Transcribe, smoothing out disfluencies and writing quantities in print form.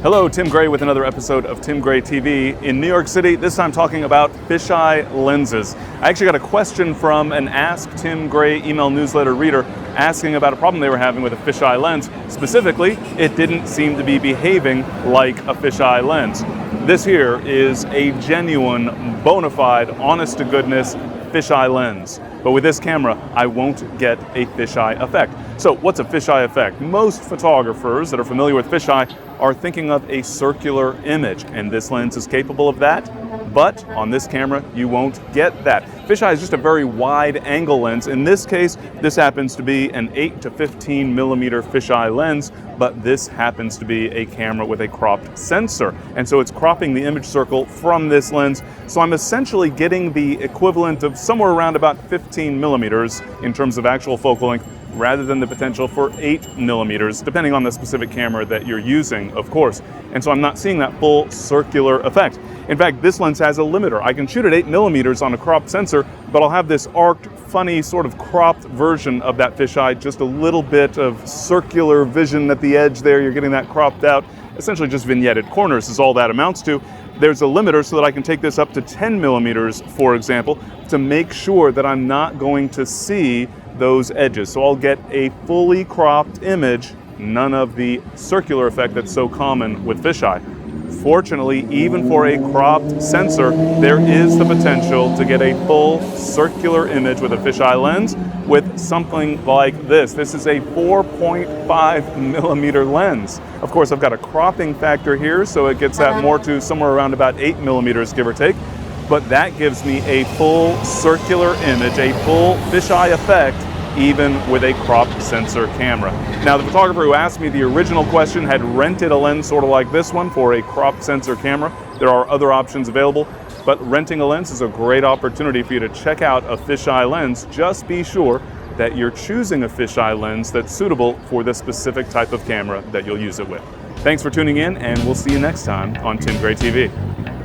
Hello, Tim Gray with another episode of Tim Gray TV in New York City, this time talking about fisheye lenses. I actually got a question from an Ask Tim Gray email newsletter reader asking about a problem they were having with a fisheye lens. Specifically, it didn't seem to be behaving like a fisheye lens. This here is a genuine, bona fide, honest-to-goodness fisheye lens. But with this camera, I won't get a fisheye effect. So what's a fisheye effect? Most photographers that are familiar with fisheye are thinking of a circular image, and this lens is capable of that, but on this camera, you won't get that. Fisheye is just a very wide angle lens. In this case, this happens to be an 8 to 15 millimeter fisheye lens, but this happens to be a camera with a cropped sensor. And so it's cropping the image circle from this lens. So I'm essentially getting the equivalent of somewhere around about 15 millimeters in terms of actual focal length, rather than the potential for 8 millimeters, depending on the specific camera that you're using, of course. And so I'm not seeing that full circular effect. In fact, this lens has a limiter. I can shoot at 8 millimeters on a cropped sensor, but I'll have this arced, funny, sort of cropped version of that fisheye, just a little bit of circular vision at the edge there. You're getting that cropped out. Essentially just vignetted corners is all that amounts to. There's a limiter so that I can take this up to 10 millimeters, for example, to make sure that I'm not going to see those edges. So I'll get a fully cropped image, none of the circular effect that's so common with fisheye. Fortunately, even for a cropped sensor, there is the potential to get a full circular image with a fisheye lens with something like this. This is a 4.5 millimeter lens. Of course, I've got a cropping factor here, so it gets that more to somewhere around about 8 millimeters, give or take. But that gives me a full circular image, a full fisheye effect, even with a cropped sensor camera. Now, the photographer who asked me the original question had rented a lens sort of like this one for a cropped sensor camera. There are other options available, but renting a lens is a great opportunity for you to check out a fisheye lens. Just be sure that you're choosing a fisheye lens that's suitable for the specific type of camera that you'll use it with. Thanks for tuning in, and we'll see you next time on Tim Gray TV.